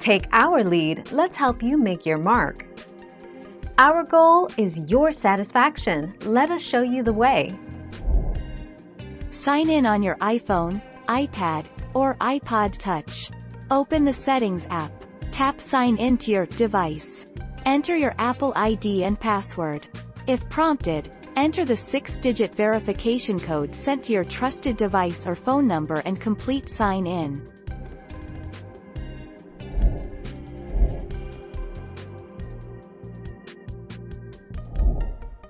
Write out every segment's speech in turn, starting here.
Take our lead, let's help you make your mark. Our goal is your satisfaction. Let us show you the way. Sign in on your iPhone, iPad, or iPod Touch. Open the Settings app. Tap Sign in to your device. Enter your Apple ID and password. If prompted, enter the 6-digit verification code sent to your trusted device or phone number and complete sign in.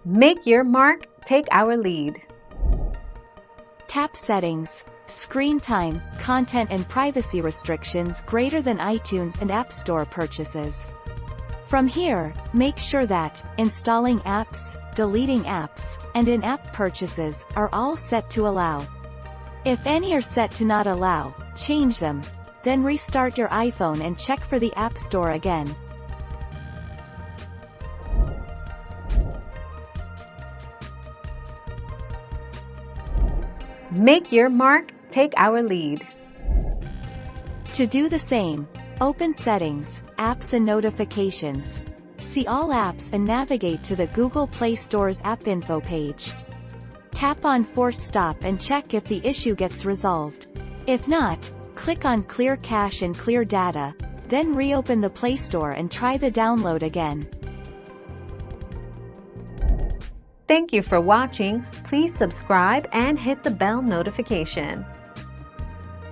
Make your mark, take our lead. Tap Settings, Screen Time, Content and Privacy Restrictions greater than iTunes and App Store purchases. From here, make sure that installing apps, deleting apps, and in-app purchases are all set to allow. If any are set to not allow, change them. Then restart your iPhone and check for the App Store again. Make your mark, take our lead. To do the same, open Settings, Apps and Notifications. See all apps and navigate to the Google Play Store's App Info page. Tap on Force Stop and check if the issue gets resolved. If not, click on Clear Cache and Clear Data, then reopen the Play Store and try the download again. Thank you for watching. Please subscribe and hit the bell notification.